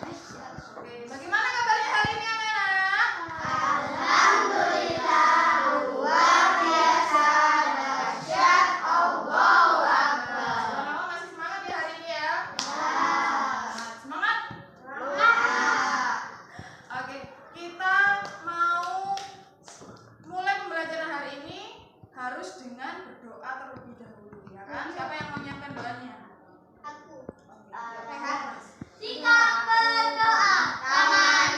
Oke, bagaimana kabarnya hari ini anak-anak? Alhamdulillah, luar biasa, dahsyat, Allahu Akbar. Teman-teman masih semangat ya hari ini ya? Semangat? Semangat. Oke, kita mau mulai pembelajaran hari ini harus dengan berdoa terlebih dahulu, ya kan? Siapa yang menyiapkan doanya? Aku. Siapa yang mau, Mas? Sikap berdoa, tangan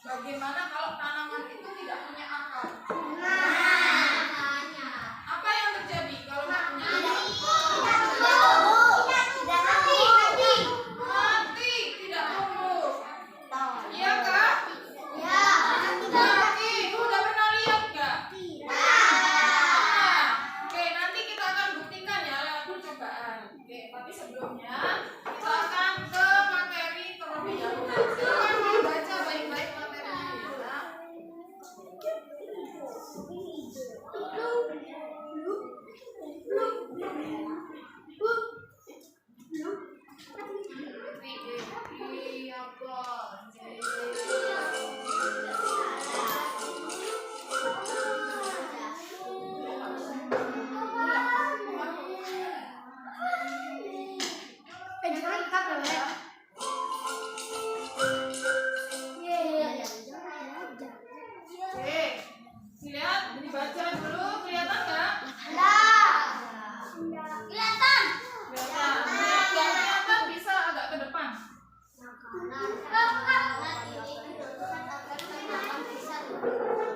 Bagaimana kalau tanaman itu tidak punya akar? Apa yang terjadi kalau nggak punya akar? Mati, tidak tumbuh. Iya kak? Mati, udah pernah lihat nggak? Oke, nanti kita akan buktikan ya lewat percobaan. Oke, tapi sebelumnya kita akan ke materi terlebih dahulu. Silakan dibaca baik-baik materinya ya. Oke, lihat dibaca dulu, kelihatan nggak? Kelihatan. Yang kelihatan bisa agak ke depan.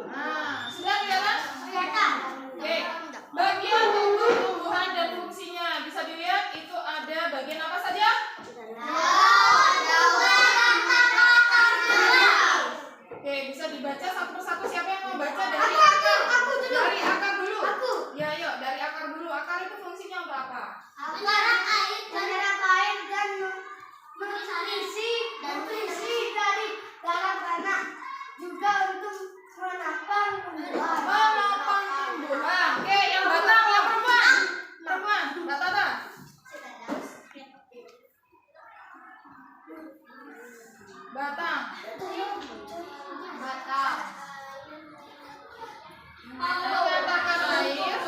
Nah, sudah kelihatan? Oke, bagian tubuh tumbuhan dan fungsinya bisa dilihat itu ada bagian apa saja? Oke, bisa dibaca satu persatu. Siapa yang mau baca dari akar? Dari akar dulu. Ya, yuk dari akar dulu. Akar itu fungsinya untuk apa? Menyerap air dan nutrisi dari dalam tanah, juga untuk menopang tumbuhan. Menopang tumbuhan. Oke, yang batang, yang perempuan. Perempuan, Mbak Tata. Batang. Mengantarkan air.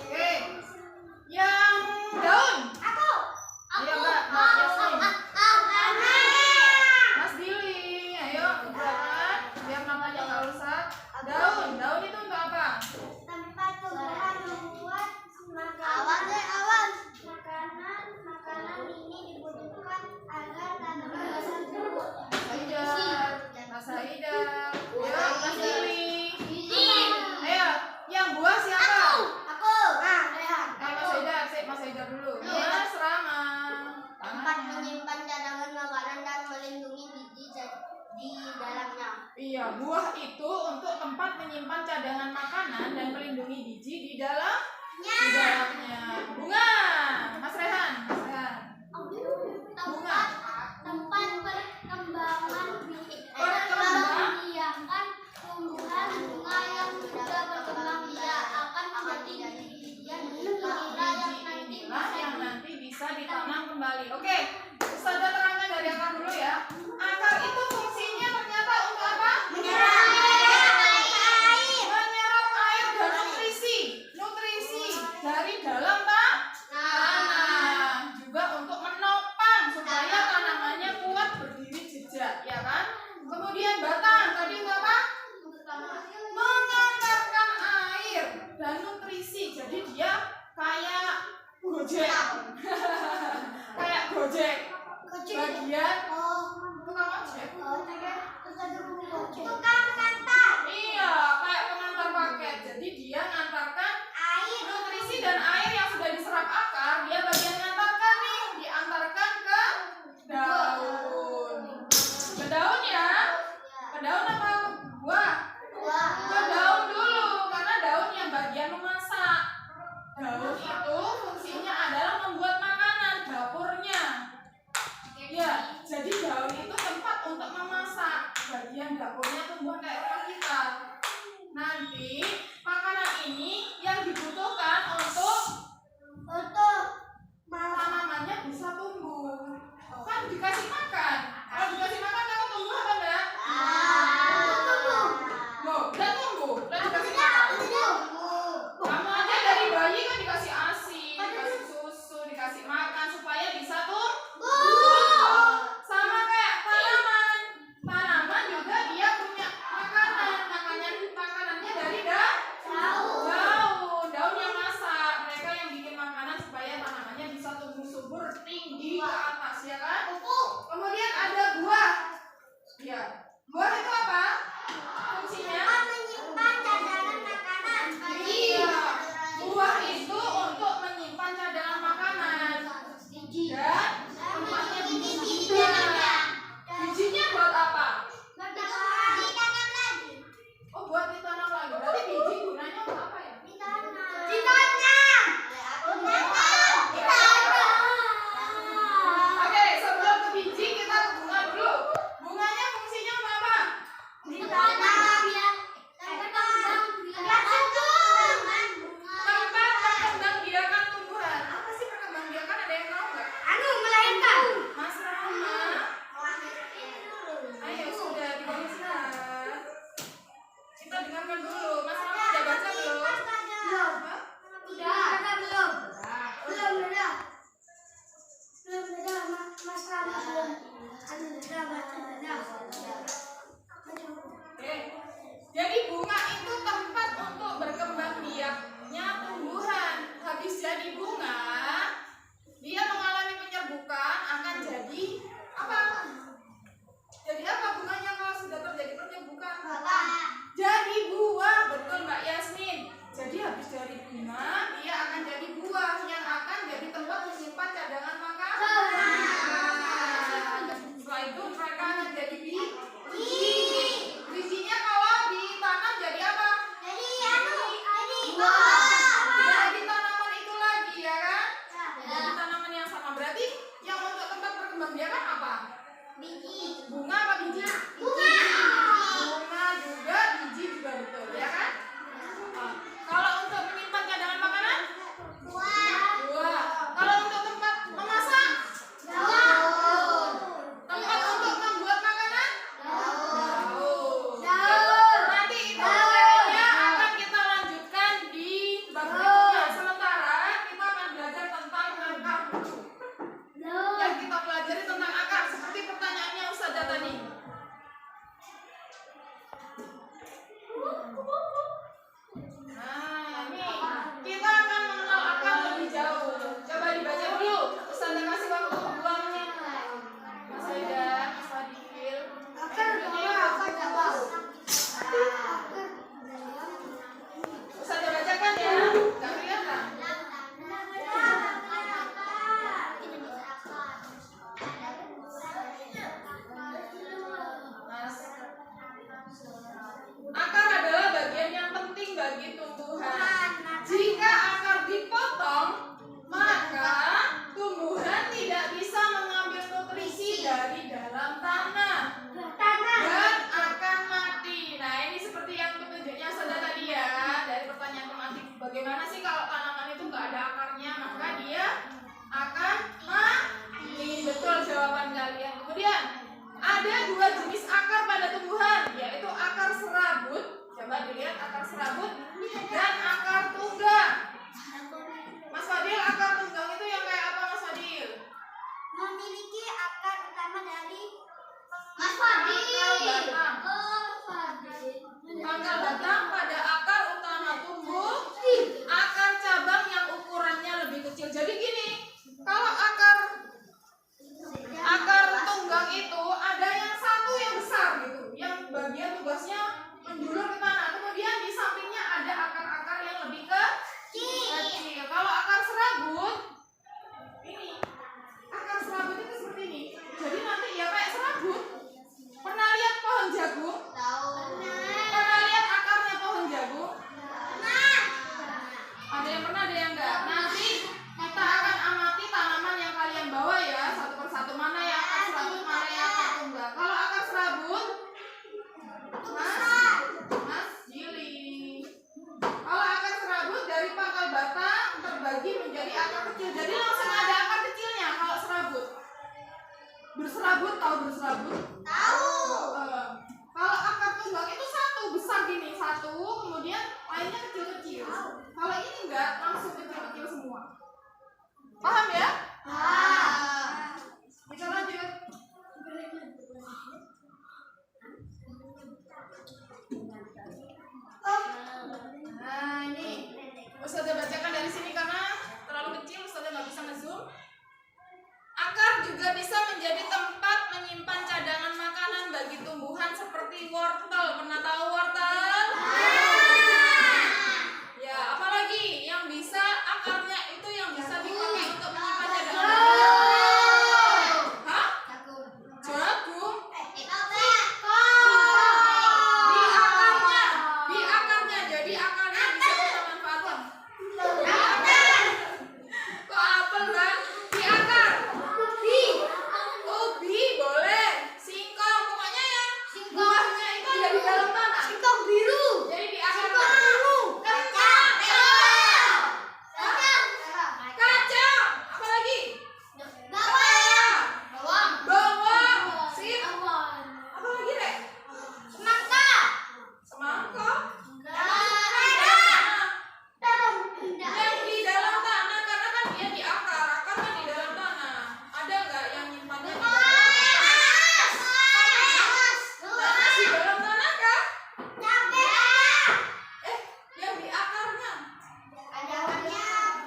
Oke, yang daun. Ayo Mbak Yasmin. Mas Billy, ayo gebrakan biar namanya nggak rusak. Daun itu untuk apa? Tempat tumbuhan membuat makanan ini dibutuhkan agar tanaman bisa tumbuh. Mas Haidar, ayo Mas Billy. Ayo, yang buah siapa? Mas Haidar dulu. Mas Rama. Tempat menyimpan cadangan makanan dan melindungi biji di dalamnya. Iya, buah itu untuk tempat menyimpan cadangan makanan dan melindungi biji di dalamnya. Bunga, Mas Rehan. Tempat perkembangan biarkan tumbuhan bunga yang sudah berkembang biak akan menjadi biji-bijian Inilah yang nanti bisa ditanam kembali. Oke, Ustazah terangkan dari akar dulu ya. Akar itu fungsinya ternyata untuk apa? Menyerap air dan nutrisi dari dalam tanah. Juga untuk menopang supaya tanamannya kuat berdiri jejak, ya kan? Kemudian batang tadi untuk apa? Mengantarkan air dan nutrisi. Jadi dia kayak Gojek. Kayak Gojek. Bagian tukang ojek. tukang kantor. Iya, kayak pengantar paket. Jadi dia ngantarkan Air. nutrisi dan air yang sudah diserap akar, dia bagian ngantarkan nih, diantarkan ke daun. Ke daun ya? Ke daun apa ke buah? Ke daun dulu, karena daun yang bagian memasak. Daun itu fungsinya adalah membuat makanan, dapurnya. Ya, jadi subur tinggi ke atas, ya kan? Kemudian ada buah. Ya, buah itu apa? Fungsinya? Menyimpan cadangan makanan. Iya, buah itu untuk menyimpan cadangan makanan. Dan tempatnya juga. Bijinya buat apa? Ditanam lagi. Oh, buat ditanam lagi. Berarti biji gunanya untuk apa ya? Ditanam. Oke, sebelum ke biji kita ke bunga dulu. Bunganya fungsinya untuk apa? Tempat perkembangbiakan tumbuhan. Apa sih perkembangbiakan? Ada yang tahu nggak? Mas Rama. Ayo sudah dibaca. Kita dengarkan dulu. Mas Rama udah baca belum? Hah? Oke. Jadi bunga itu tempat untuk berkembang biaknya tumbuhan. Habis jadi bunga, dia mengalami penyerbukan akan jadi apa? Jadi apa bunganya kalau sudah terjadi penyerbukan? Jadi buah, betul Mbak Yasmin. Jadi habis dari bunga, dia akan jadi buah yang akan jadi tempat menyimpan cadangan makanan. Setelah itu mereka akan jadi biji. Bijinya kalau ditanam jadi apa? Jadi tanaman itu lagi, ya kan? Jadi tanaman yang sama. Berarti yang untuk tempat perkembangbiakan apa? Bunga apa biji? Bunga juga, biji juga betul, ya kan? Kalau untuk menyimpan cadangan makanan? Buah. Kalau untuk tempat memasak? Tempat untuk membuat makanan? Daun. Nanti itu materinya akan kita lanjutkan di bab berikutnya. Sementara kita akan belajar tentang akar dulu. Yang kita pelajari tentang akar seperti pertanyaannya Ustazah tadi. Nah, ini kita akan mengenal akar lebih jauh. Coba dibaca dulu. Ustazah kasih waktu 2 menit. Mas Aida, Mas Fadil. Ustazah bacakan ya. Gak kelihatan. Mas. Akar adalah bagian yang penting bagi tumbuhan. Jika akar dipotong, maka tumbuhan tidak bisa mengambil nutrisi dari dalam tanah dan akan mati. Nah, ini seperti yang petunjuknya sudah tadi ya, dari pertanyaan tematik. Bagaimana sih kalau tanaman itu nggak ada akarnya, maka dia akan mati. Betul jawaban kalian. Kemudian ada 2 jenis akar pada tumbuhan, yaitu akar serabut. Coba dilihat akar serabut dan akar tunggang. Mas Fadil, akar tunggang itu yang kayak apa, Mas Fadil? Memiliki akar utama dari Pangkal batang pada akar utama tumbuh, akar cabang yang ukurannya lebih kecil. Jadi gini, kalau akar tunggang itu ada yang satu yang besar gitu, yang bagian tugasnya menjulur ke tanah. Kemudian di sampingnya ada akar-akar yang lebih kecil. Kalau akar serabut, ini akar serabut itu seperti ini. Jadi nanti ya kayak serabut. Pernah lihat pohon jagung? Pernah lihat akarnya pohon jagung? Ada yang pernah, ada yang enggak. Nanti kita akan amati tanaman yang kalian bawa ya, satu persatu. Mana yang akar serabut, mana yang akar tunggang. Kalau akar serabut, Mas Jili. Kalau akar serabut dari pangkal batang terbagi menjadi akar kecil. Jadi langsung ada akar kecilnya kalau serabut. Berserabut, tahu berserabut? Kalau akar tunggang itu satu besar gini, satu, kemudian lainnya kecil-kecil. Kalau ini enggak, langsung kecil-kecil semua. Paham ya? Kita lanjut. Nah, ini Ustazah bacakan dari sini karena terlalu kecil, Ustazah nggak bisa nge-zoom. di akar. Akar kan di dalam tanah. Ada nggak yang nyimpannya di dalam tanah? Nanas di dalam tanah kah? Yang di akarnya.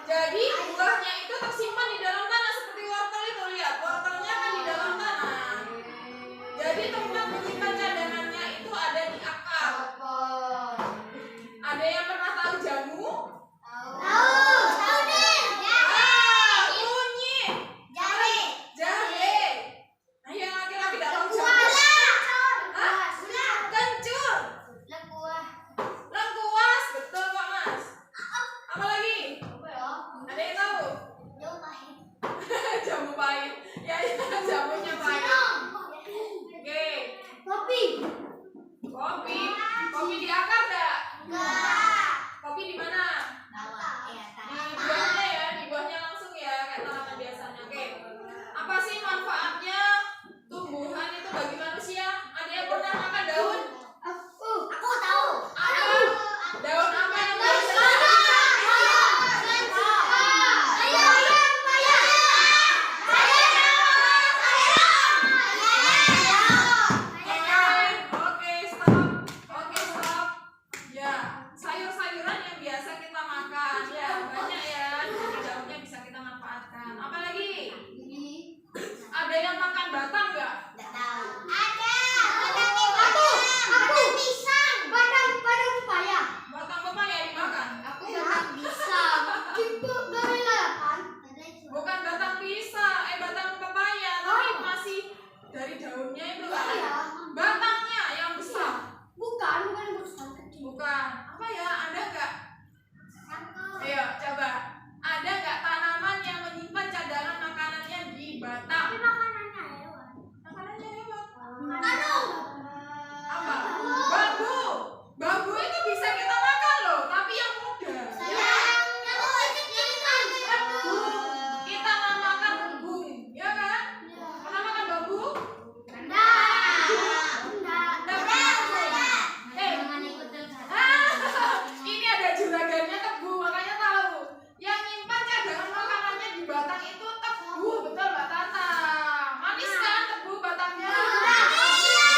Jadi buahnya itu tersimpan di dalam tanah seperti wortel itu, lihat. Wortelnya kan di dalam tanah. Jadi tempat menyimpan cadangannya itu ada di akar. Ada yang pernah tahu jamu? Kunyit. Jahe. Nah, yang laki-laki tidak tahu jamu. Kencur. Lengkuas. Betul kok, Mas. Apa lagi? Ada yang tahu? Jamu pahit. Ya, jamunya pahit. Oke. Kopi di akar enggak? Kopi di mana? Di buahnya ya, di buahnya langsung ya, kayak tanaman biasanya. Oke. Apa sih manfaatnya tumbuhan itu bagi manusia? Ada yang pernah makan daun? Apa? Daun apa yang biasa? Oke, stop. Ya, sayur-sayuran yang biasa kita makan. Ya, banyak ya. Jadi daunnya bisa kita manfaatkan. Apa lagi? Ada yang makan batang nggak? Batang pepaya dimakan? Bukan batang pisang, batang pepaya, tapi masih dari daunnya itu kan? Batangnya yang besar. Bukan. Apa ya? Ada nggak? Ayo, coba. Ada nggak tanaman yang menyimpan cadangan makanannya di batang? Makanannya hebat. Apa? Bambu itu bisa kita makan loh, tapi yang muda. Kita namakan rebung, ya kan? Pernah makan bambu? Ini ada juragannya tebu, makanya tahu. Yang nyimpan cadangan makanannya di batang itu tebu, betul Mbak Tata. Manis kan tebu batangnya? Iya,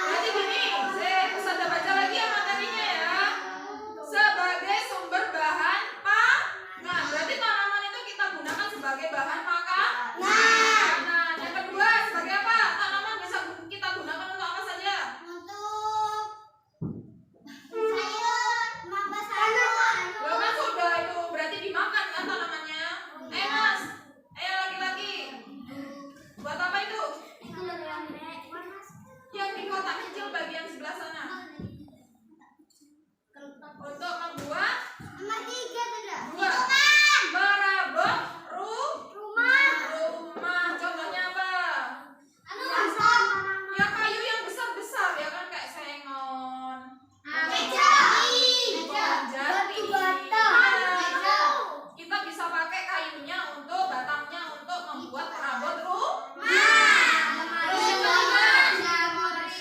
berarti gini, saya bisa baca lagi ya materinya ya. Sebagai sumber bahan pangan. Berarti tanaman itu kita gunakan sebagai bahan makan. Nah, yang kedua sebagai apa? Tanaman bisa kita gunakan untuk apa saja? Loh kan sudah itu, berarti dimakan kan tanamannya? Mas, laki-laki. Buat apa itu? Yang di kotak kecil bagian sebelah sana. Untuk membuat merabot rumah. Contohnya apa? Ya kayu yang besar-besar ya kan, kayak sengon, pohon jati. Kita bisa pakai kayunya untuk batangnya untuk membuat perabot rumah.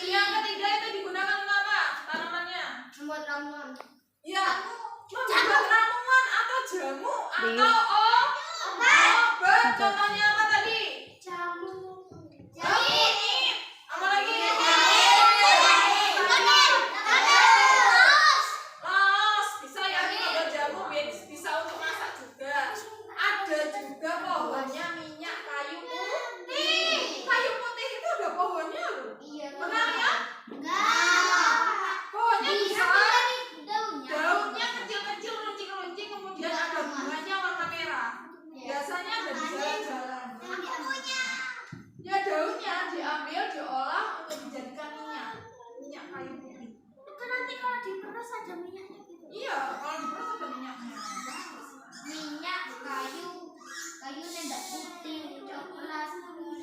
Yang ketiga itu digunakan untuk apa? Tanamannya? Ya, membuat ramuan atau jamu atau obat. Contohnya apa tadi? Kunyit. Apa lagi? Laos. Bisa ya kita buat jamu, bisa untuk masak juga. Ada juga pohonnya minyak kayu putih. Kayu putih itu ada pohonnya loh. Benar ya? Pohonnya besar. Daunnya kecil-kecil, runcing-runcing, kemudian ada bunganya warna merah. Biasanya ada di jalan-jalan. Ya daunnya diambil, diolah untuk dijadikan minyak kayu putih. Iya, kalau diperas ada minyaknya.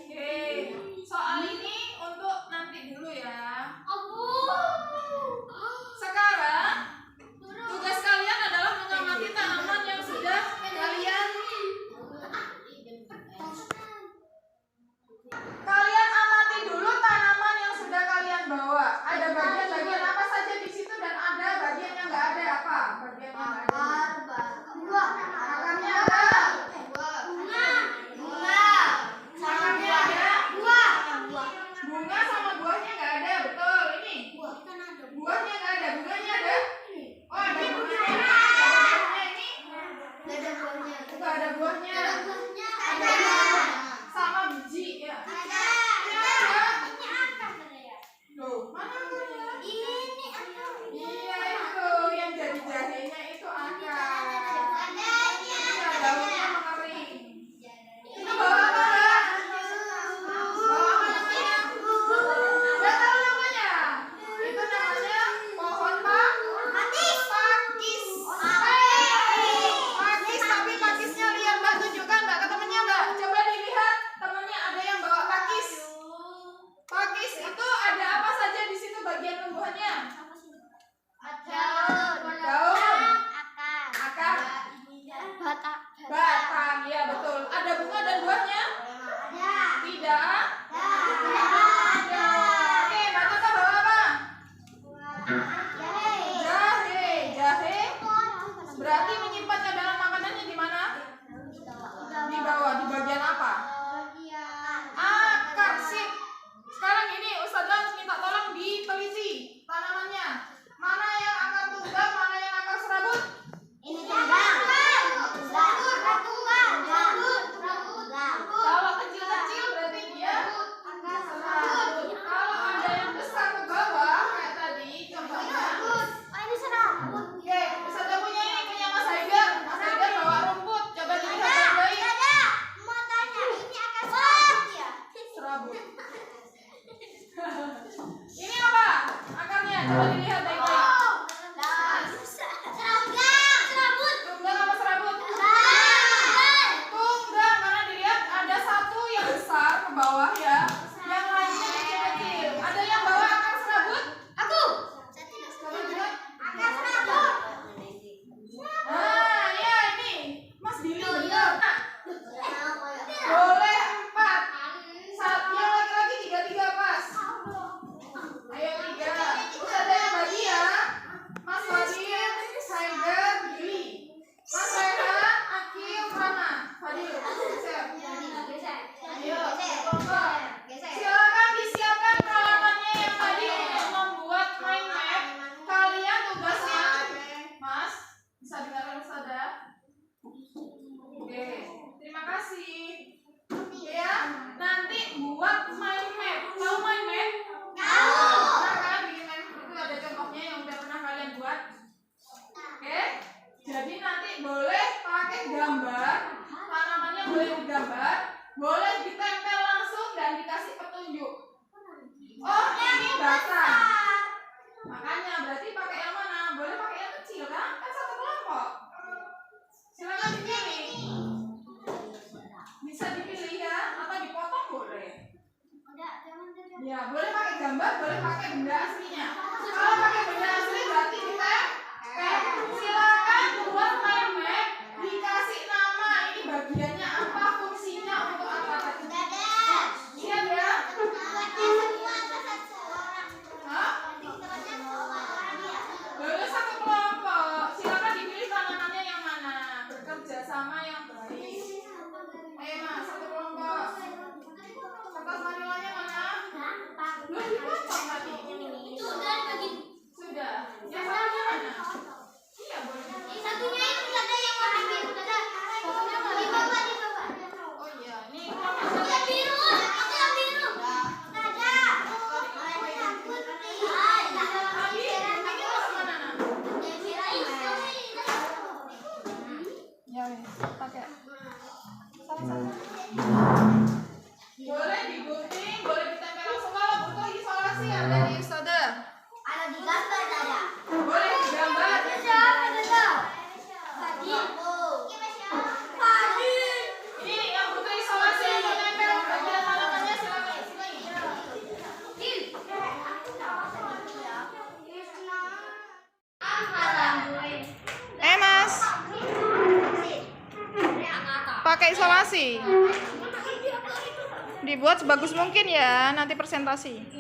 Oke, soal ini untuk nanti dulu ya. Sekarang tugas kalian adalah mengamati tanaman yang sudah kalian amati dulu tanaman yang sudah kalian bawa. Ada bagian-bagian apa saja di situ dan ada bagian boleh ditempel langsung dan dikasih petunjuk. Oh, ini bata. Makanya berarti pakai yang mana? Boleh pakai yang kecil kan? Kan satu kelompok. Silakan dipilih. Bisa dipilih ya, atau dipotong boleh. Ya, boleh pakai gambar, boleh pakai benda aslinya. Kalau pakai benda asli berarti ditempel. Silakan buat memek, dikasih nama. Ini bagiannya apa, fungsinya untuk apa tadi? Siap ya? Hah? Boleh satu kelompok. Silakan dipilih tanganannya yang mana. Bekerja sama yang baik. Ayo mas, satu kelompok. Kertas manilanya mana? Belum dipotong tadi. Sudah. Yang satunya mana? Iya boleh. Oh iya, ini kelompok ya pakai salah satu. Boleh digunting, boleh ditempel langsung. Kalau butuh isolasi ya dari Ustazah. Boleh digambar. Ini yang butuh isolasi untuk nempel bagian halamannya silakan. Mas, pakai isolasi. Dibuat sebagus mungkin ya nanti presentasi.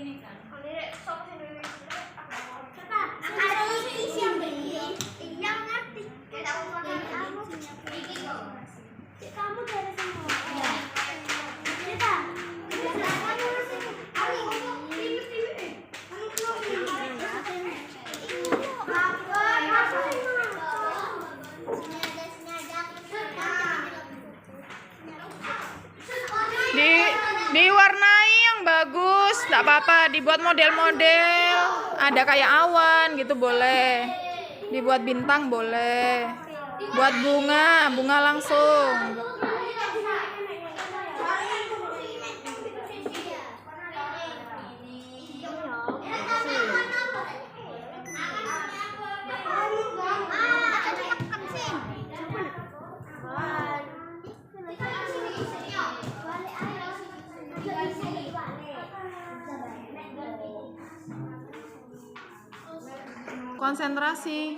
Diwarnai yang bagus, nggak apa-apa. Dibuat model-model, ada kayak awan gitu boleh. Dibuat bintang boleh. Buat bunga langsung. Konsentrasi.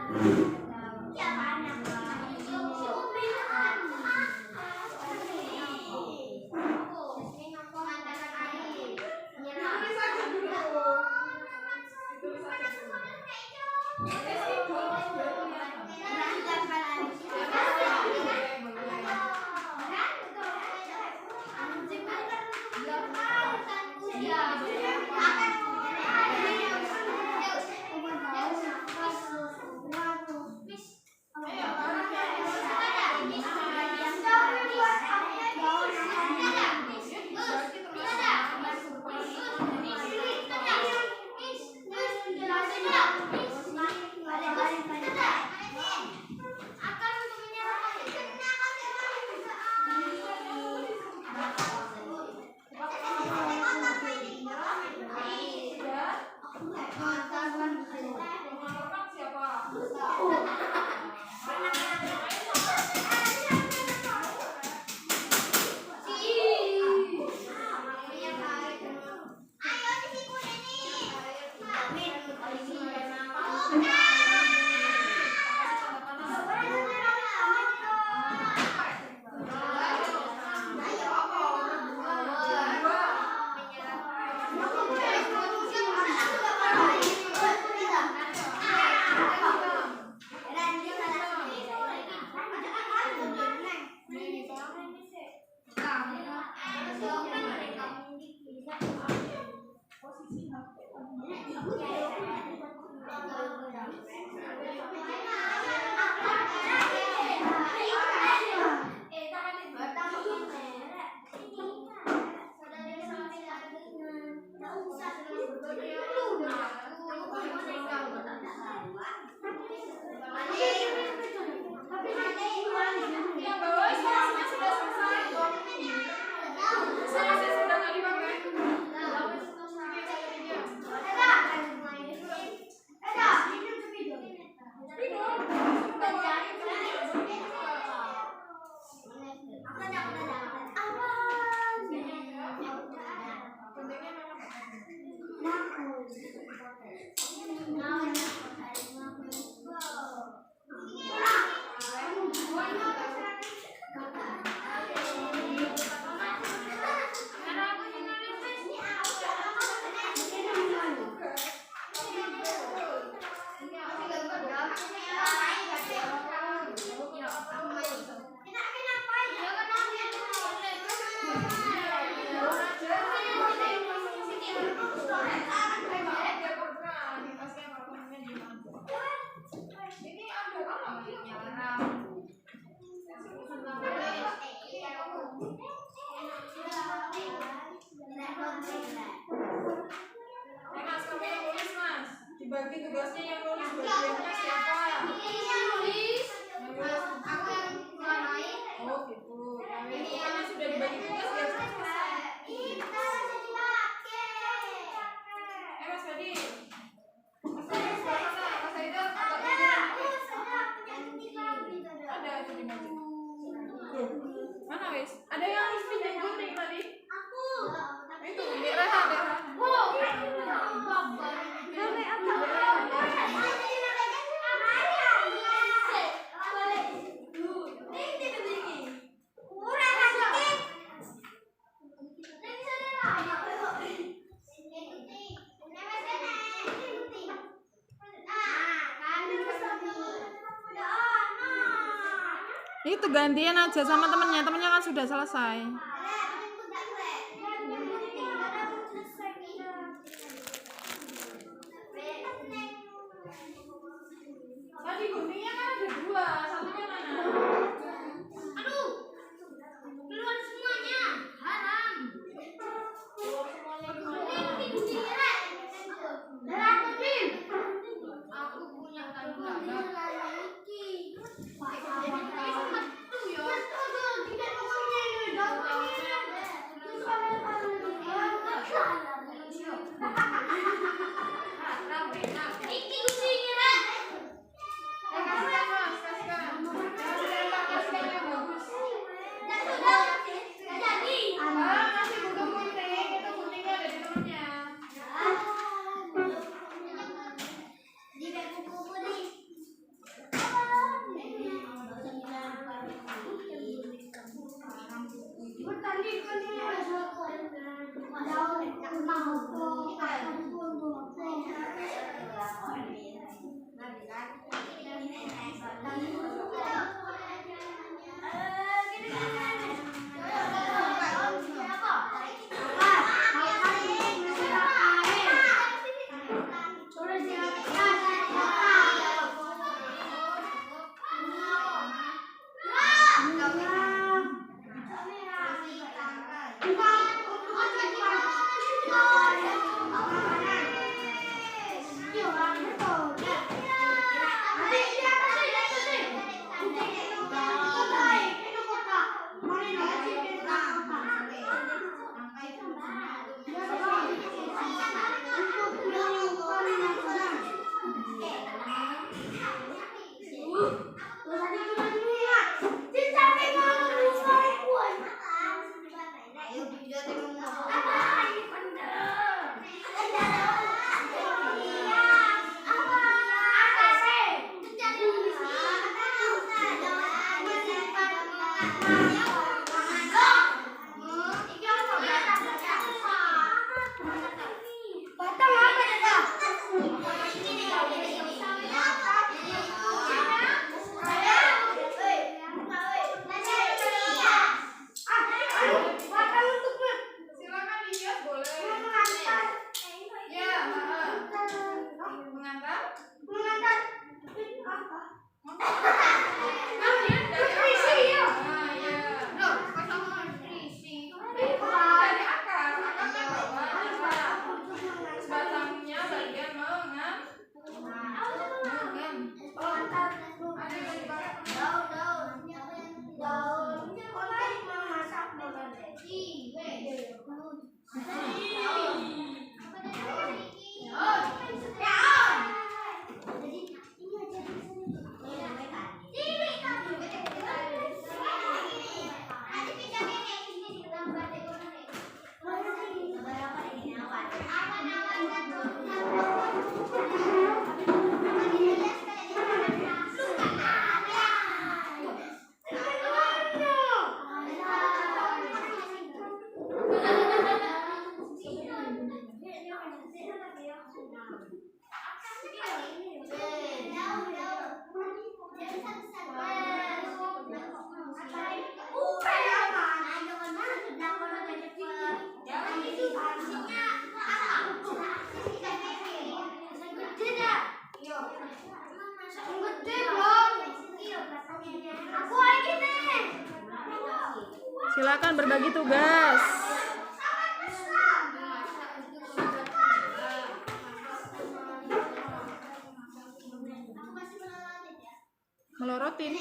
Tulis aja dulu. Tulis aja dulu. Mas, kamu yang nulis, Mas. Dibagi tugasnya yang nulis bagiannya siapa? Aku yang ngarahin. Oh gitu. Ini karena sudah dibagi tugas ya selesai. Mas Fadi. Mas Fadi sebelah mana? Mas Aida agak ada itu di meja. Mana wes? Ada yang harus pindah gunting tadi? Aku. Itu di Reha. Itu gantian aja sama temennya kan sudah selesai. Tadi guntingnya kan ada dua, satunya mana? Aduh, keluar semuanya, haram. Keluar semuanya gimana? Aku punya tanggung Silakan berbagi tugas. Melorotin.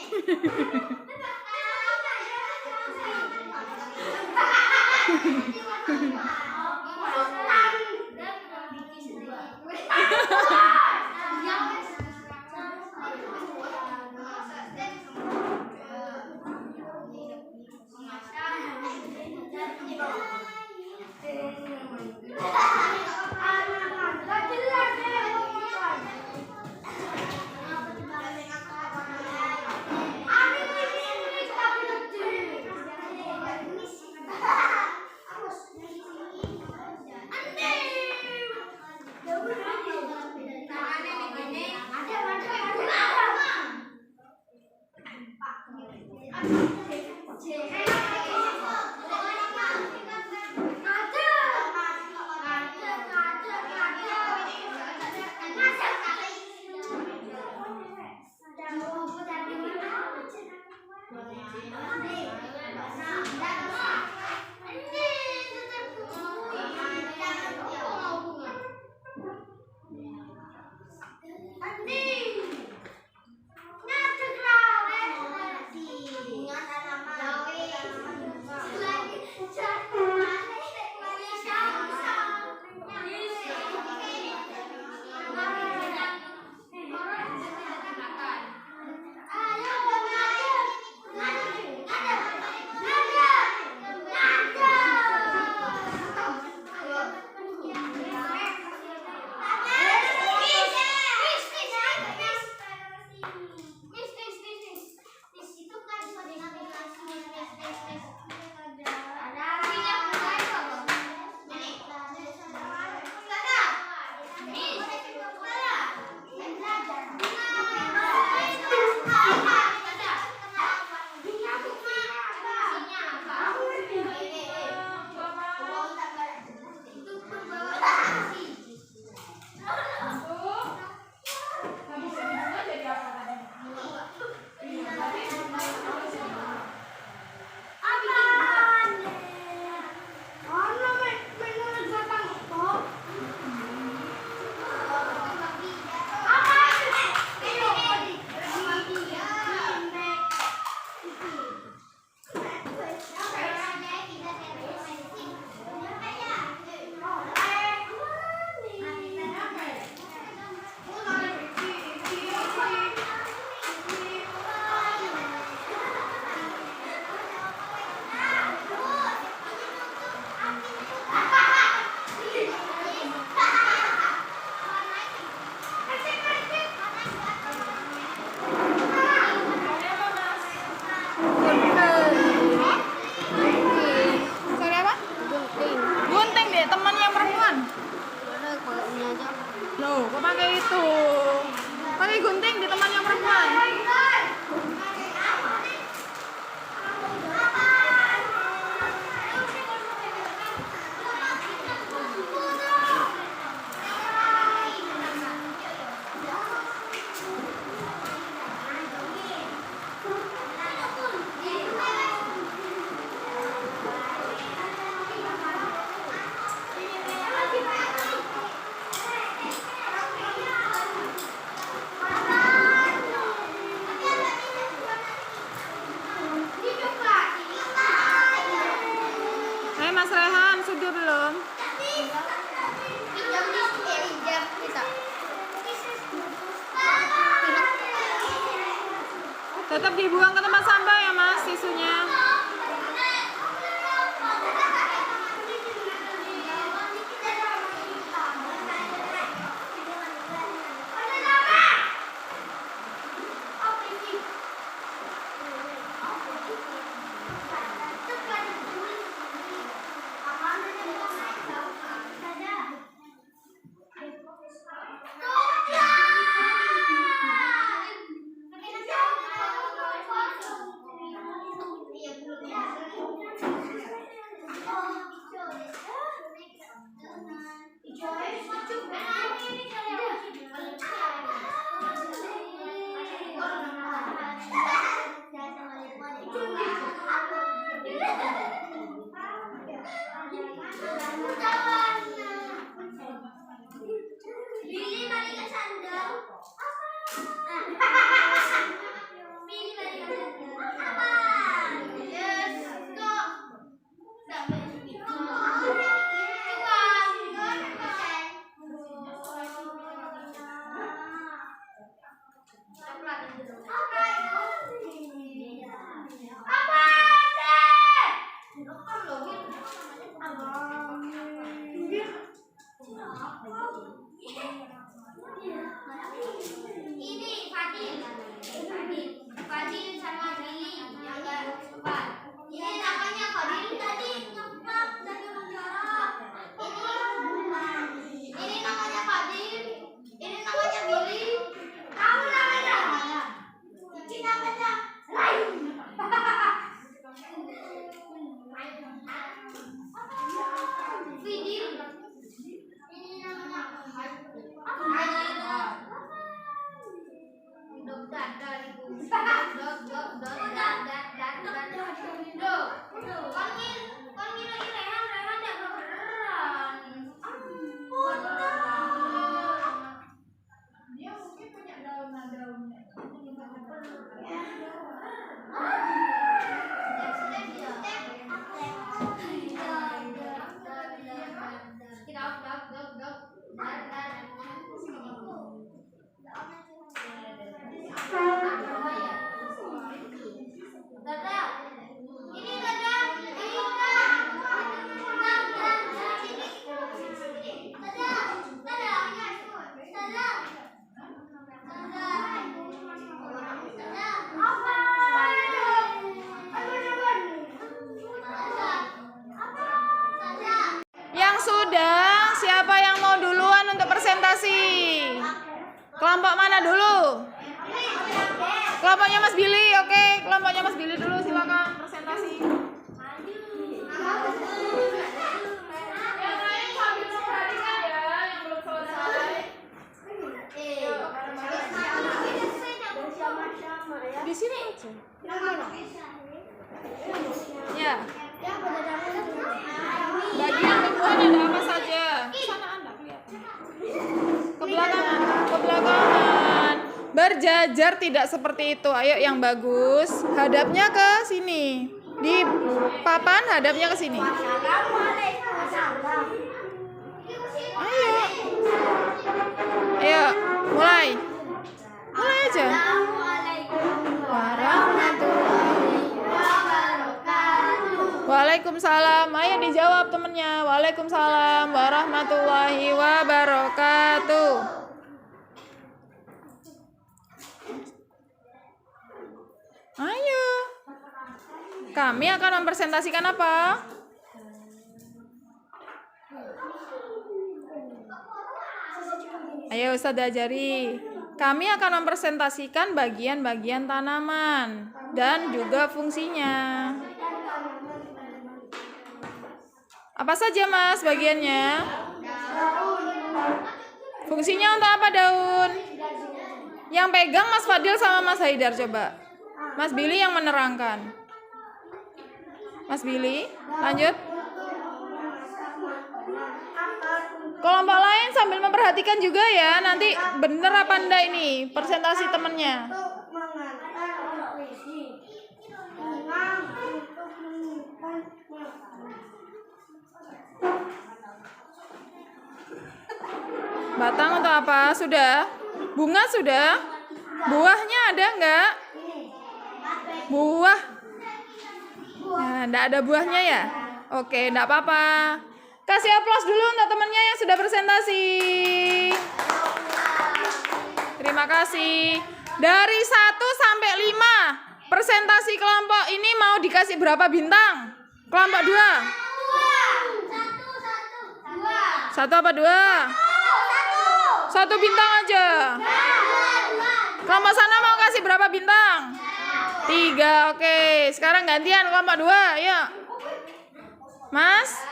Loh, kok pakai itu? Pakai gunting di teman yang perempuan. Mas Rehan, sudah belum? Tetap dibuang ke tempat sampah ya Mas, tisunya. Ini Fadil sama Billy yang gak cepat. Ini namanya Fadil tadi cepat dari negara. Ini namanya Fadil. Ini namanya Billy. Kamu namanya? Ini namanya Lain. Fidil. Ini namanya Dia mungkin punya daun-daunnya. Yang sudah, siapa yang mau duluan untuk presentasi? Kelompok mana dulu? Kelompoknya Mas Billy, oke. Kelompoknya Mas Billy dulu, silakan presentasi. Yang lain sambil memperhatikan ya, yang belum selesai. Di sini aja. Ya. Bagian kebuahan ada apa saja? Sana Anda kelihatan. Kebelakangan. Berjajar tidak seperti itu. Ayo yang bagus, hadapnya ke sini. Di papan hadapnya ke sini. Ayo. Ayo, mulai. Mulai aja. Waalaikumsalam. Ayo dijawab temennya. Waalaikumsalam warahmatullahi wabarakatuh. Ayo. Kami akan mempresentasikan apa? Ayo Ustaz ajari. Kami akan mempresentasikan bagian-bagian tanaman dan juga fungsinya. Apa saja Mas bagiannya? Fungsinya untuk apa daun? Yang pegang Mas Fadil sama Mas Haidar coba. Mas Billy yang menerangkan. Mas Billy, lanjut. Kelompok lain sambil memperhatikan juga ya. Nanti bener apa enggak ini presentasi temennya. Batang untuk apa? Sudah? Bunga sudah? Buahnya ada enggak? Buah? Nah, enggak ada buahnya ya? Oke, enggak apa-apa. Kasih aplaus dulu untuk temannya yang sudah presentasi. Terima kasih. Dari 1 sampai 5, presentasi kelompok ini mau dikasih berapa bintang? Kelompok 2? 1 apa 2? 1 bintang aja. Kelompok sana mau kasih berapa bintang? 3, oke. Sekarang gantian kelompok 2, yuk. Mas?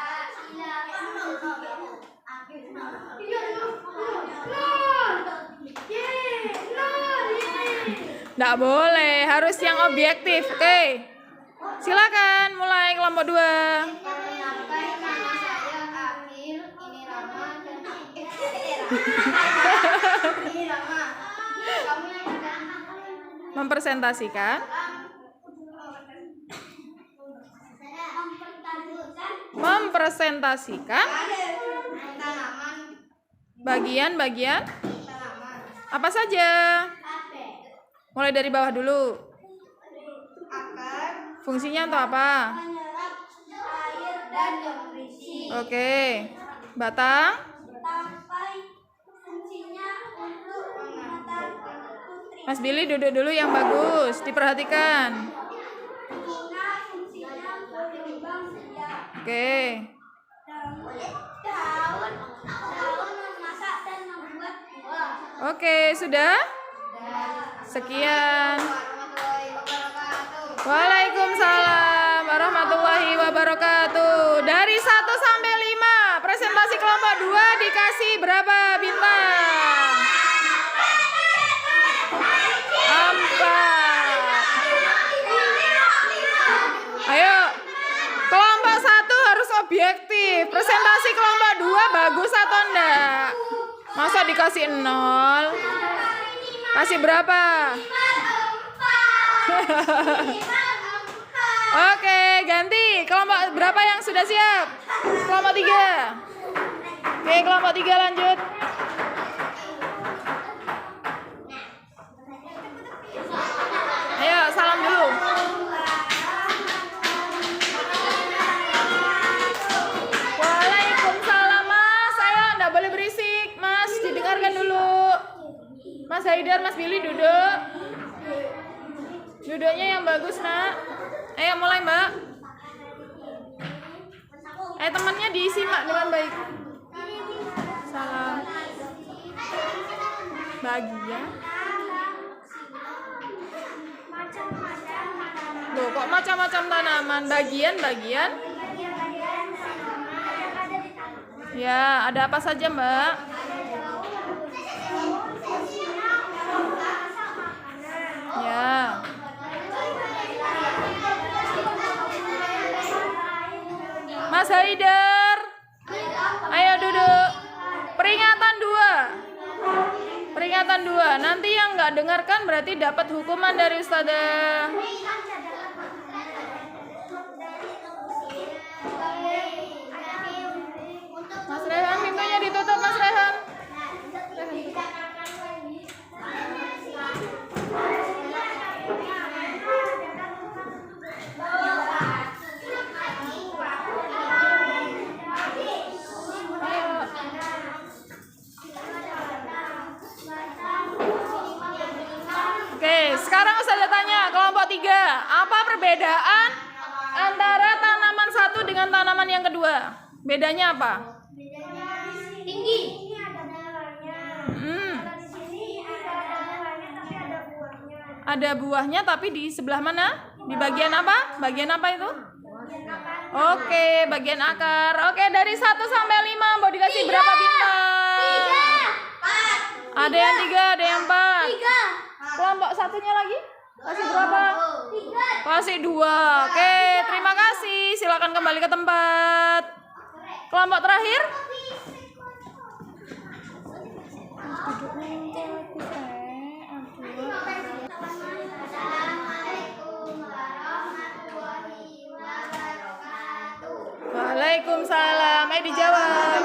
Nggak boleh, harus yang objektif, oke. Silakan mulai kelompok 2. Ini Rama. Kamu yang Mempresentasikan. Mempresentasikan bagian-bagian apa saja? Mulai dari bawah dulu. Fungsinya untuk apa? Oke. Batang. Mas Billy duduk dulu yang bagus, diperhatikan. Oke. Oke, sudah? Sekian. Waalaikumsalam warahmatullahi wabarakatuh. Dari 1 sampai 5, presentasi kelompok 2 dikasih berapa bintang? 4. Ayo, kelompok 1 harus objektif. Presentasi kelompok 2 bagus atau enggak? Masa dikasih 0? Kasih berapa? Oke, ganti. Kelompok berapa yang sudah siap? Kelompok 3. Oke, kelompok 3 lanjut. Ayo, salam dulu. Waalaikumsalam, Mas. Ayo, enggak boleh berisik, Mas. Didengarkan dulu. Mas Haidar, Mas Billy duduk. Duduknya yang bagus, Nak. Ayo mulai, Mbak. Temannya disimak dengan baik. Salam. Bagian. Loh, kok macam-macam tanaman? Bagian-bagian? Ya, ada apa saja, Mbak? Ya. Mas Haidar, ayo duduk. Peringatan 2. Peringatan 2. Nanti yang nggak dengarkan berarti dapat hukuman dari Ustazah. Mas Rehan, pintunya ditutup, Mas Rehan. Sekarang saya tanya kelompok 3, apa perbedaan antara tanaman satu dengan tanaman yang kedua? Bedanya apa? Tinggi. Ada buahnya tapi di sebelah mana? Di bagian apa? Bagian apa itu? Oke, bagian akar. Oke, dari 1 sampai 5 mau dikasih berapa bintang? 3. Ada yang 3, ada yang 4. 3. Kelompok satunya lagi? Kasih berapa? 3. Kasih 2. Oke, terima kasih. Silakan kembali ke tempat. Kelompok terakhir? Waalaikumsalam. Dijawab.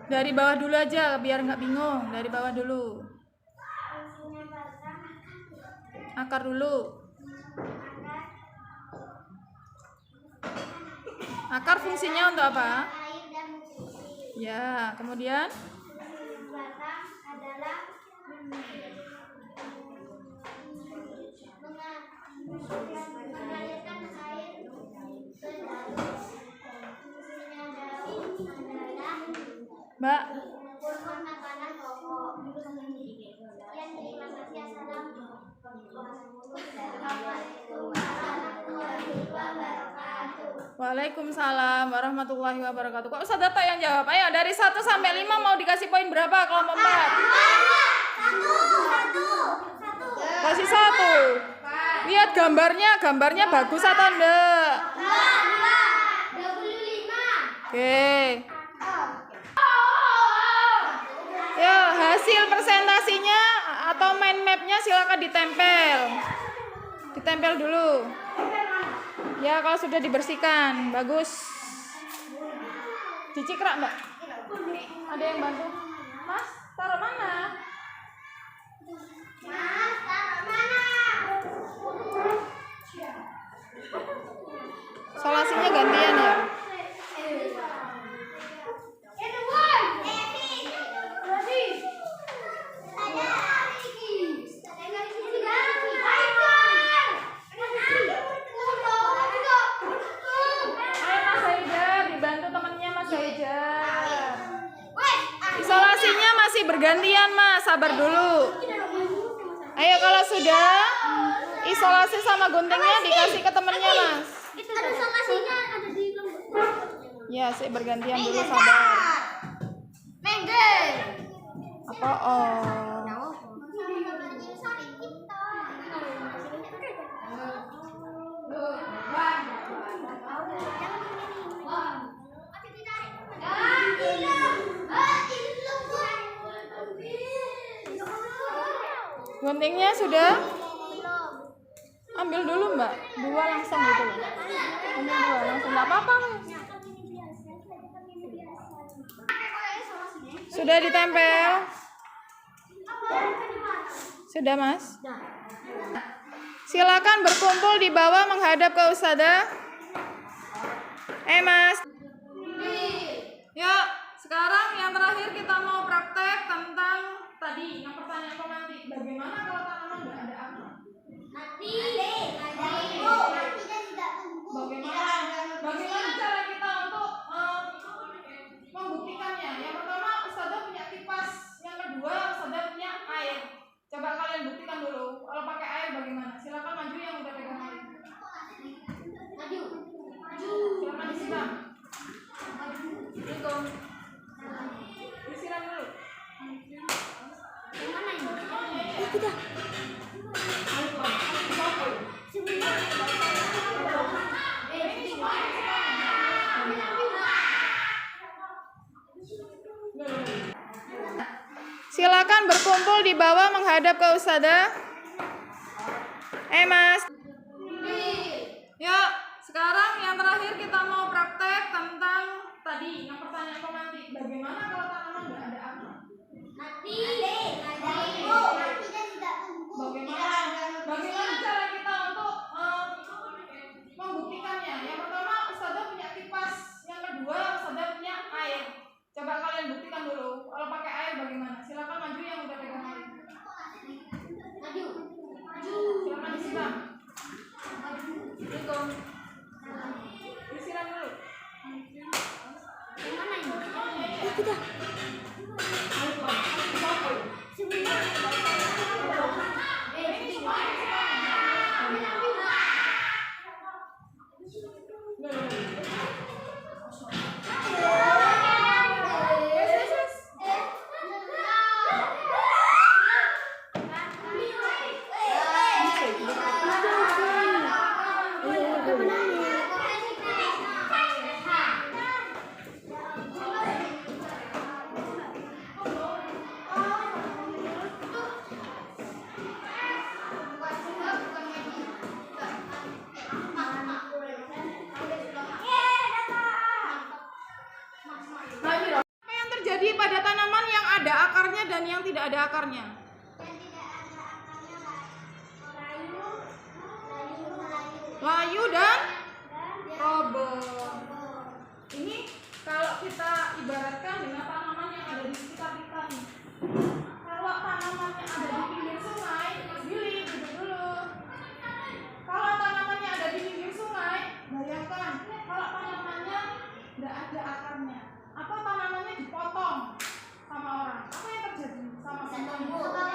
Dari bawah dulu aja biar nggak bingung. Dari bawah dulu. Akar dulu. Akar fungsinya untuk apa? Ya, kemudian Mbak. Waalaikumsalam warahmatullahi wabarakatuh. Kok Ustazah Tok yang jawab? Ayo dari 1 sampai 5 mau dikasih poin berapa kelompok 4? 1. Kasih 1. Lihat gambarnya bagus atau enggak? 25. Oke. Ya, hasil presentasinya atau mind mapnya silakan ditempel. Ditempel dulu. Ya, kalau sudah dibersihkan, bagus. Dicikrak, Mbak. Ada yang bantu? Mas, taruh mana? Solasinya gantian ya. Isolasinya masih bergantian, Mas. Sabar dulu. Ayo kalau sudah isolasi sama guntingnya dikasih ke temennya, Mas. Ada isolasinya ada di Ya, sih bergantian dulu, sabar. Apa guntingnya sudah? Ambil dulu, Mbak. 2 langsung gitu loh. Ambil 2 langsung, enggak apa-apa. Sudah ditempel? Sudah, Mas? Silakan berkumpul di bawah menghadap ke Ustazah. Mas. Yuk, sekarang yang terakhir kita mau praktek tentang tadi yang pertanyaan pemantik. Bagaimana kalau tanaman nggak ada akar? Bagaimana cara kita untuk membuktikannya? Yang pertama, Ustazah punya kipas. Yang kedua, Ustazah punya air. Coba kalian buktikan dulu. Kalau pakai air bagaimana? Silakan maju yang udah pegang air. Silakan disiram. Hitung. Disiram dulu. Yang mana ini? Silakan berkumpul di bawah menghadap ke Ustazah. Mas. Yuk, sekarang yang terakhir kita mau praktek tentang tadi yang pertanyaan pemantik. Bagaimana kalau tanaman nggak ada akar? Bagaimana cara kita untuk membuktikannya? Yang pertama, Ustazah punya kipas. Yang kedua, Ustazah punya air. Coba kalian buktikan dulu. Kalau pakai air bagaimana? Silakan maju yang udah pegang air. Silakan disiram. Hitung. Disiram dulu. Yang mana ini? Apa yang terjadi pada tanaman yang ada akarnya dan yang tidak ada akarnya? Layu dan roboh. Ini kalau kita ibaratkan dengan tanaman yang ada di sekitar kita nih. Kalau tanamannya ada di pinggir sungai, Mas Billy, duduk dulu. Kalau tanamannya ada di pinggir sungai, bayangkan kalau tanamannya nggak ada akarnya, apa tanamannya dipotong sama orang, apa yang terjadi sama semuanya?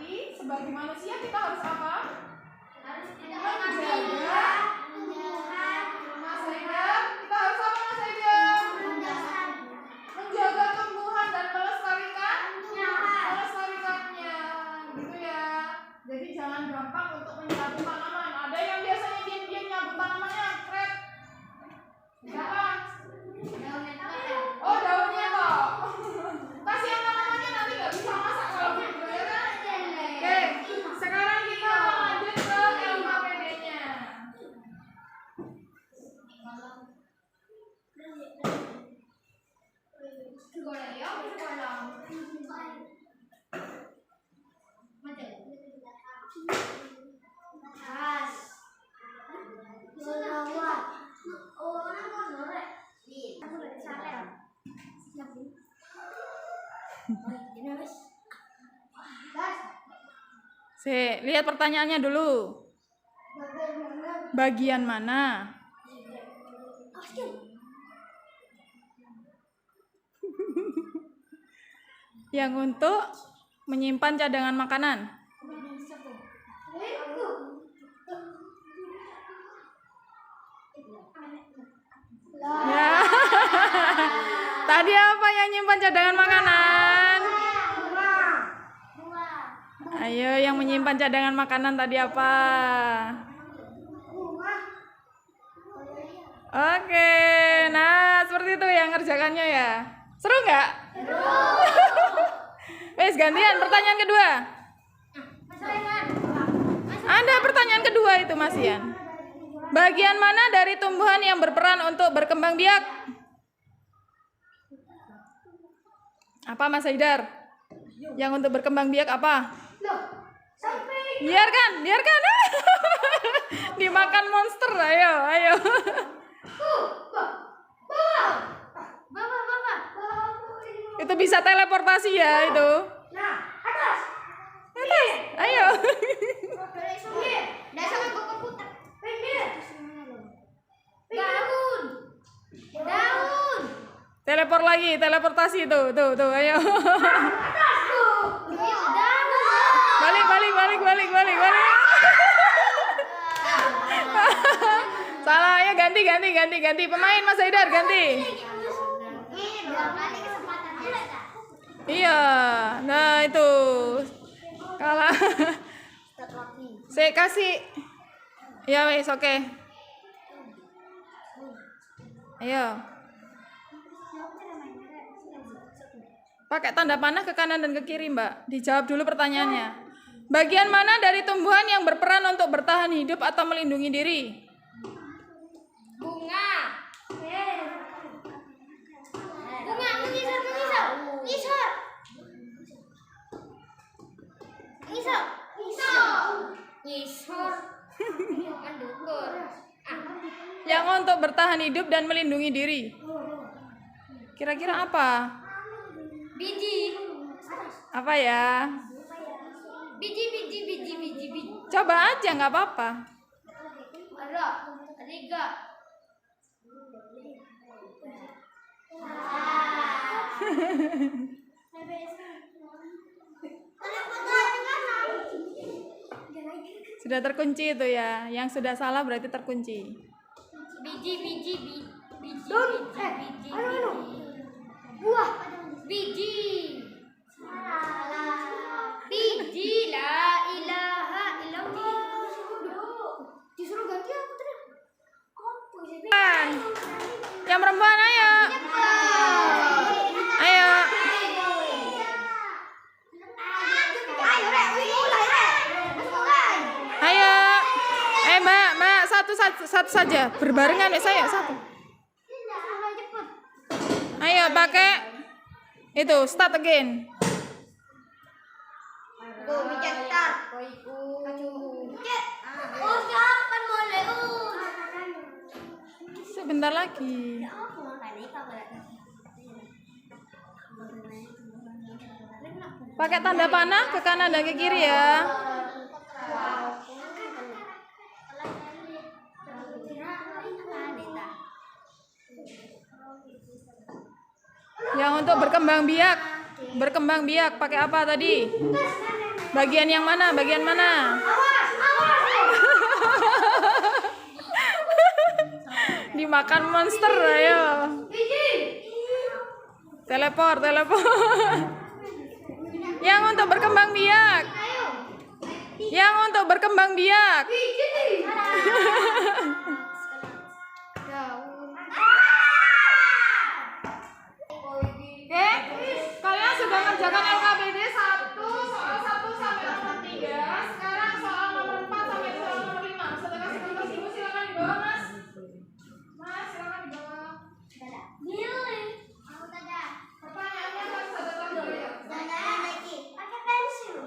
tadi sebagai manusia kita harus apa? Harus Menjaga Mas Haidar. Kita harus apa Mas Haidar? Menjaga tumbuhan dan melestarikannya, gitu ya. Jadi jangan gampang untuk menyabut tanaman. Ada yang biasanya diam-diam nyabut tanamannya, kret. Siapa? Oh, daunnya toh. Kasihan tanamannya nanti nggak bisa masak kalau gitu ya kan? Oke, sekarang kita lanjut ke LKPD-nya. Lihat pertanyaannya dulu. Bagian mana? Yang untuk menyimpan cadangan makanan. Ya. Tadi apa yang nyimpan cadangan makanan? Ayo, yang menyimpan cadangan makanan tadi apa? Oke, nah seperti itu yang ngerjakannya ya. Seru nggak? Wes, gantian pertanyaan kedua. Ada pertanyaan kedua itu Mas Ian. Bagian mana dari tumbuhan yang berperan untuk berkembang biak? Apa Mas Haidar? Yang untuk berkembang biak apa? Biarkan. Dimakan monster, ayo. Itu bisa teleportasi ya itu. Atas. Ayo. Daun. Teleportasi tuh, ayo. Balik. Salah, ya ganti pemain Mas Haidar, ganti. Iya, nah itu kalah. Saya kasih. Ya wes, oke. Ayo. Pakai tanda panah ke kanan dan ke kiri, Mbak. Dijawab dulu pertanyaannya. Bagian mana dari tumbuhan yang berperan untuk bertahan hidup atau melindungi diri? Bunga, ngisor. Yang untuk bertahan hidup dan melindungi diri. Kira-kira apa? Biji. Apa ya? Biji. Coba aja, nggak apa-apa. Ada enggak? Sudah terkunci itu ya. Yang sudah salah berarti terkunci. Biji. Buah. Biji. La ilaha illallah. Disuruh ganti aku terus. Yang perempuan ayo. Ayo. Ayo. Mbak, satu saja. Berbarengan ya saya satu. Ayo pakai itu start again. Sebentar lagi. Pakai tanda panah ke kanan dan ke kiri ya. Yang untuk berkembang biak pakai apa tadi? Bagian yang mana? Bagian mana? Dimakan monster, ayo. Teleport. Yang untuk berkembang biak. Oke, kalian sudah mengerjakan LKBD 1 soal 1 sampai nomor 3. Sekarang soal nomor 4 sampai soal nomor 5. Sudah kasih kertas ibu, silakan dibawa, Mas. Mas, silakan dibawa. Pertanyaannya harus ada tanda ya. Pakai pensil.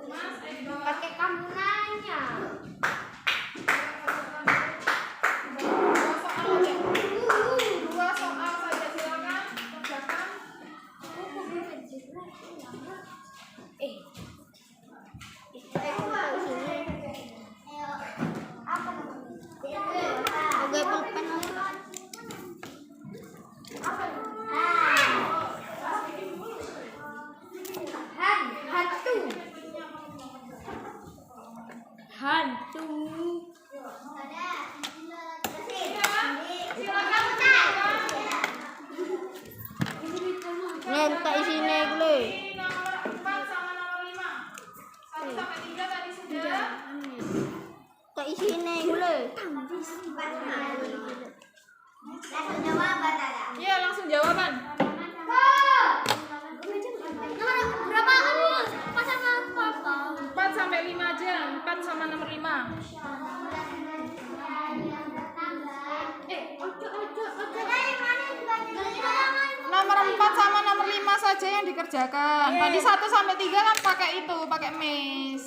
Mas, ayo dibawa. Pakai kamu nanya. Dua soal saja, silakan kerjakan. Hantu. Tak isi naik le. Ini nomor 4 sama nomor 5. 1 sampai 3 tadi sudah. Tak isi naik le. Langsung jawaban ada. Iya, langsung jawaban. Nomor berapa kamu? Pas sama papa. 4 sampai 5 aja. 4 sama nomor 5. Nomor 4 sama nomor 5 saja yang dikerjakan. Tadi 1 sampai 3 kan pakai itu, pakai mes.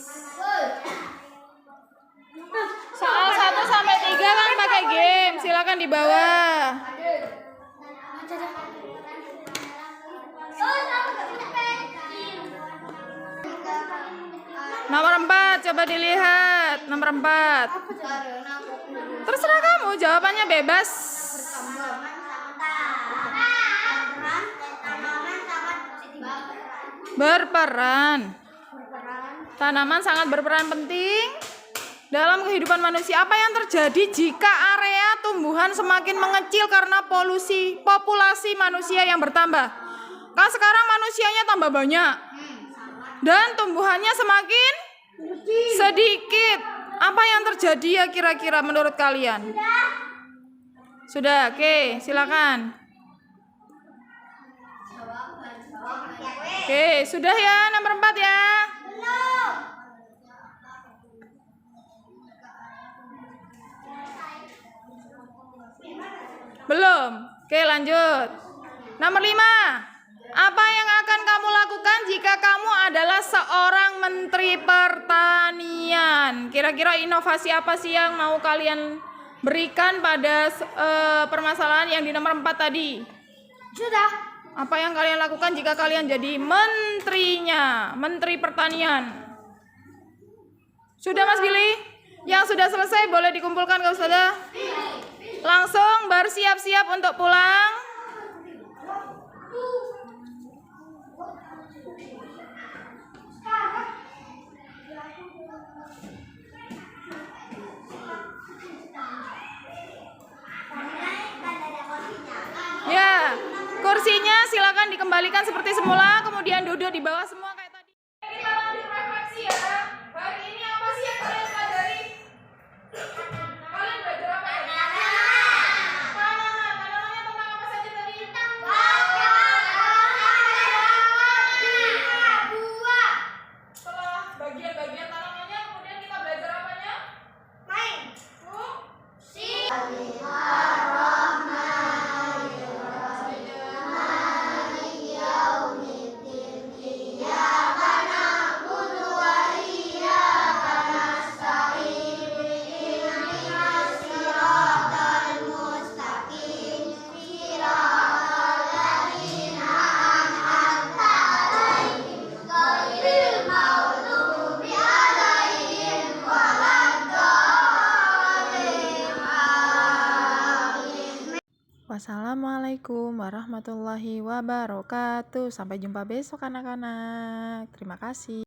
Soal 1 sampai 3 kan pakai game. Silakan dibawa. Nomor 4 coba dilihat. Nomor 4. Terserah kamu, jawabannya bebas. Berperan. Tanaman sangat berperan penting dalam kehidupan manusia. Apa yang terjadi jika area tumbuhan semakin mengecil karena populasi manusia yang bertambah? Kan sekarang manusianya tambah banyak dan tumbuhannya semakin sedikit. Apa yang terjadi ya kira-kira menurut kalian? Sudah, oke, silakan. Oke, sudah ya nomor 4 ya. Belum. Oke, lanjut. Nomor 5. Apa yang akan kamu lakukan jika kamu adalah seorang menteri pertanian? Kira-kira inovasi apa sih yang mau kalian berikan pada permasalahan yang di nomor 4 tadi? Sudah. Apa yang kalian lakukan jika kalian jadi menterinya, menteri pertanian? Sudah Mas Billy? Yang sudah selesai boleh dikumpulkan ke Ustazah? Langsung bersiap-siap untuk pulang. Ya, kursinya silakan dikembalikan seperti semula, kemudian duduk di bawah semua kayak tadi. Kita lanjut refleksi ya. Hari ini apa sih yang kalian pelajari? Kalian belajar apa? Tanaman. Tanamannya tentang apa saja tadi? Buah. Setelah bagian-bagian tanamannya, kemudian kita belajar apanya? Main. Fungsi. Wassalamualaikum warahmatullahi wabarakatuh. Sampai jumpa besok anak-anak. Terima kasih.